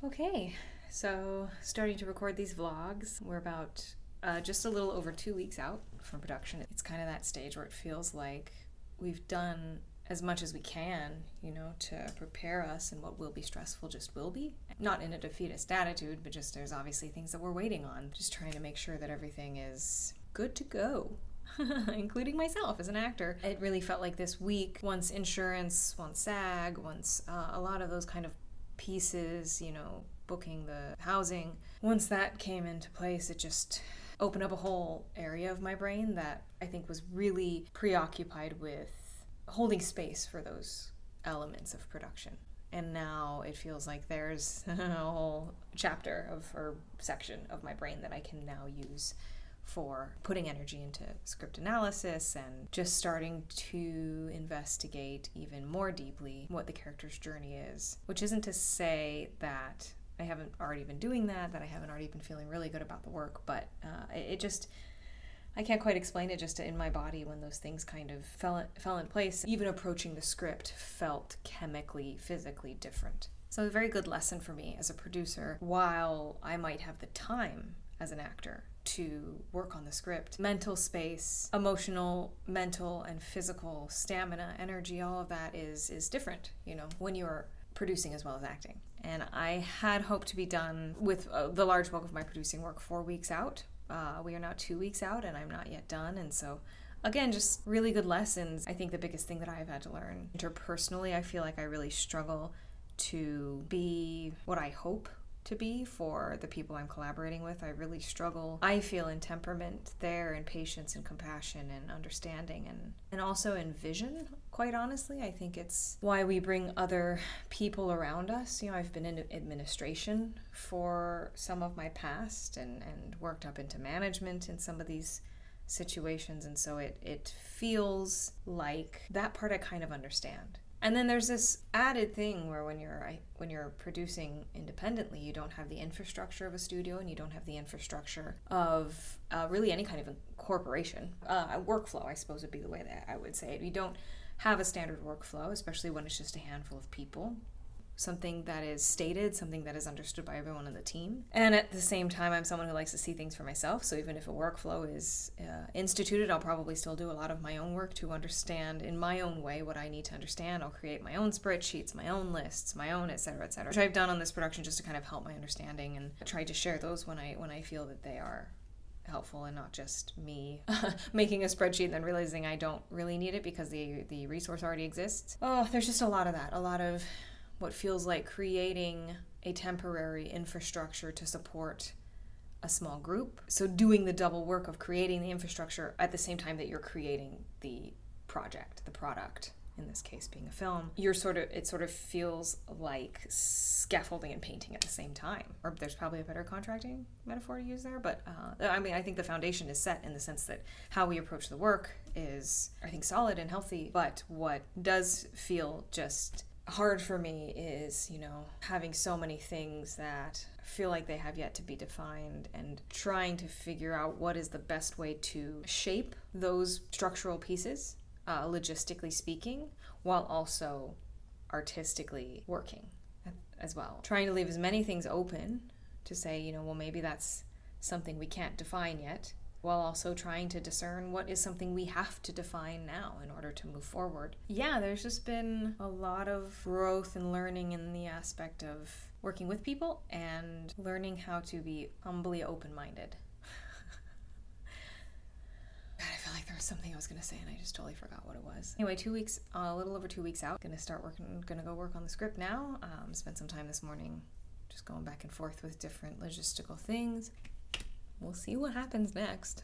Okay, so starting to record these vlogs. We're about just a little over 2 weeks out from production. It's kind of that stage where it feels like we've done as much as we can, to prepare us, and what will be stressful just will be. Not in a defeatist attitude, but just there's obviously things that we're waiting on. Just trying to make sure that everything is good to go. Including myself as an actor. It really felt like this week, once insurance, once SAG, once a lot of those kind of pieces, booking the housing. Once that came into place, it just opened up a whole area of my brain that I think was really preoccupied with holding space for those elements of production. And now it feels like there's a whole chapter or section of my brain that I can now use for putting energy into script analysis and just starting to investigate even more deeply what the character's journey is. Which isn't to say that I haven't already been doing that I haven't already been feeling really good about the work, but I can't quite explain it, just in my body when those things kind of fell in place. Even approaching the script felt chemically, physically different. So a very good lesson for me as a producer, while I might have the time as an actor to work on the script. Mental space, emotional, mental, and physical stamina, energy, all of that is different, when you're producing as well as acting. And I had hoped to be done with the large bulk of my producing work 4 weeks out. We are now 2 weeks out, and I'm not yet done. And so, again, just really good lessons. I think the biggest thing that I've had to learn interpersonally, I feel like I really struggle to be what I hope to be for the people I'm collaborating with. I really struggle, I feel, in temperament there, and patience and compassion and understanding, and also in vision, quite honestly. I think it's why we bring other people around us. I've been in administration for some of my past and worked up into management in some of these situations, and so it feels like that part I kind of understand. And then there's this added thing where when you're producing independently, you don't have the infrastructure of a studio, and you don't have the infrastructure of really any kind of a corporation. A workflow, I suppose, would be the way that I would say it. You don't have a standard workflow, especially when it's just a handful of people. Something that is stated, something that is understood by everyone on the team. And at the same time, I'm someone who likes to see things for myself, so even if a workflow is instituted, I'll probably still do a lot of my own work to understand in my own way what I need to understand. I'll create my own spreadsheets, my own lists, my own et cetera, which I've done on this production just to kind of help my understanding, and try to share those when I feel that they are helpful, and not just me making a spreadsheet and then realizing I don't really need it because the resource already exists. Oh, there's just a lot of that, a lot of what feels like creating a temporary infrastructure to support a small group. So doing the double work of creating the infrastructure at the same time that you're creating the project, the product, in this case being a film. It sort of feels like scaffolding and painting at the same time. Or there's probably a better contracting metaphor to use there, but I think the foundation is set in the sense that how we approach the work is, I think, solid and healthy. But what does feel just hard for me is, having so many things that feel like they have yet to be defined, and trying to figure out what is the best way to shape those structural pieces, logistically speaking, while also artistically working as well. Trying to leave as many things open to say, well, maybe that's something we can't define yet, while also trying to discern what is something we have to define now in order to move forward. Yeah, there's just been a lot of growth and learning in the aspect of working with people and learning how to be humbly open-minded. God, I feel like there was something I was going to say and I just totally forgot what it was. Anyway, a little over 2 weeks out. Gonna go work on the script now. Spent some time this morning just going back and forth with different logistical things. We'll see what happens next.